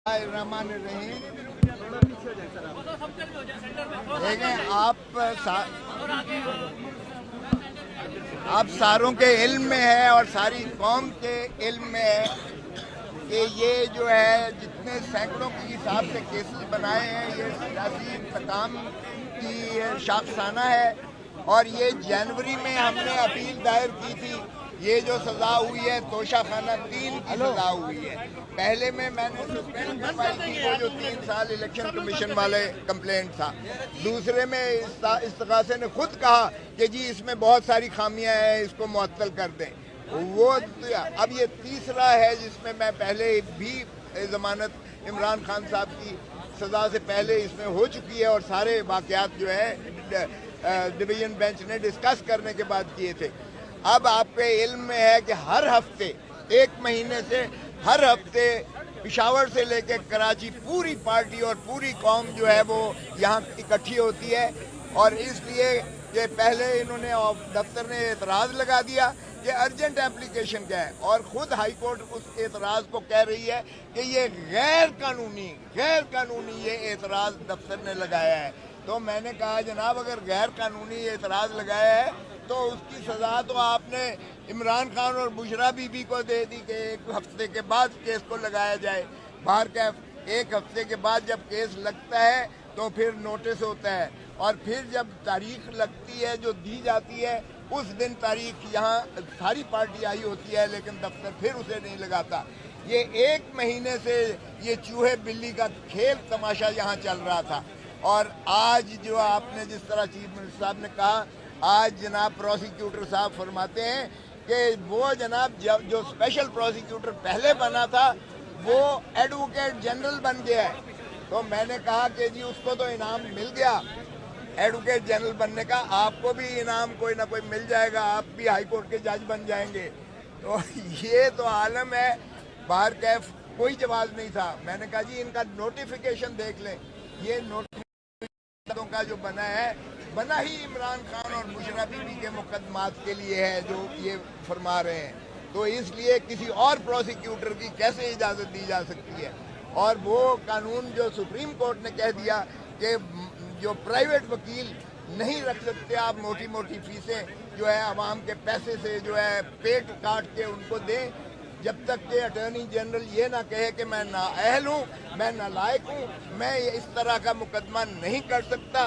रहमान रहीम। देखें, आप सारों के इल्म में है और सारी कौम के इल्म में है कि ये जो है जितने सैकड़ों के हिसाब से केसेस बनाए हैं ये सियासी इंतकाम की शाखसाना है। और ये जनवरी में हमने अपील दायर की थी। ये जो सज़ा हुई है तोशा खाना 3 की सज़ा हुई है। पहले में मैंने सस्पेंड करवाई थी वो जो 3 साल इलेक्शन कमीशन वाले कंप्लेंट था। दूसरे में इस्तगासे ने खुद कहा कि जी इसमें बहुत सारी खामियां हैं, इसको मुअत्तल कर दें। वो अब ये तीसरा है जिसमें मैं पहले भी ज़मानत इमरान खान साहब की सज़ा से पहले इसमें हो चुकी है और सारे वाक़यात जो है डिवीज़न बेंच ने डिस्कस करने के बाद किए थे। अब आपके इल्म में है कि हर हफ्ते 1 महीने से हर हफ्ते पिशावर से लेकर कराची पूरी पार्टी और पूरी कौम जो है वो यहाँ इकट्ठी होती है। और इसलिए कि पहले इन्होंने दफ्तर ने एतराज़ लगा दिया कि अर्जेंट एप्लीकेशन क्या है, और ख़ुद हाई कोर्ट उस एतराज़ को कह रही है कि ये गैर कानूनी ये एतराज़ दफ्तर ने लगाया है। तो मैंने कहा जनाब अगर गैर कानूनी एतराज़ लगाया है तो उसकी सज़ा तो आपने इमरान खान और बुशरा बीबी को दे दी कि 1 हफ्ते के बाद केस को लगाया जाए। बाहर का 1 हफ्ते के बाद जब केस लगता है तो फिर नोटिस होता है और फिर जब तारीख लगती है जो दी जाती है उस दिन तारीख यहाँ सारी पार्टी आई होती है लेकिन दफ्तर फिर उसे नहीं लगाता। ये 1 महीने से ये चूहे बिल्ली का खेल तमाशा यहाँ चल रहा था। और आज जो आपने जिस तरह चीफ मिनिस्टर साहब ने कहा, आज जनाब प्रोसिक्यूटर साहब फरमाते हैं कि वो जनाब जो स्पेशल प्रोसिक्यूटर पहले बना था वो एडवोकेट जनरल बन गया है। तो मैंने कहा कि जी उसको तो इनाम मिल गया एडवोकेट जनरल बनने का, आपको भी इनाम कोई ना कोई मिल जाएगा, आप भी हाई कोर्ट के जज बन जाएंगे। तो ये तो आलम है। बाहर कैफ कोई जवाब नहीं था। मैंने कहा जी इनका नोटिफिकेशन देख लें। ये नोटिफिकेशन का जो बना ही इमरान खान और बुशरा बीबी के मुकदमात के लिए है जो ये फरमा रहे हैं। तो इसलिए किसी और प्रोसिक्यूटर की कैसे इजाज़त दी जा सकती है। और वो कानून जो सुप्रीम कोर्ट ने कह दिया कि जो प्राइवेट वकील नहीं रख सकते आप मोटी मोटी फीसें जो है आवाम के पैसे से जो है पेट काट के उनको दें, जब तक कि अटॉर्नी जनरल ये ना कहे कि मैं नाअहल हूँ, मैं नालायक हूँ, मैं इस तरह का मुकदमा नहीं कर सकता।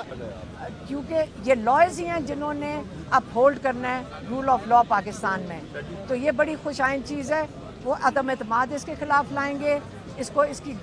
क्योंकि ये लॉयर्स ही हैं जिन्होंने अपहोल्ड करना है रूल ऑफ लॉ पाकिस्तान में। तो ये बड़ी खुश आइंद चीज़ है। वो अदम एतमाद इसके खिलाफ लाएंगे, इसकी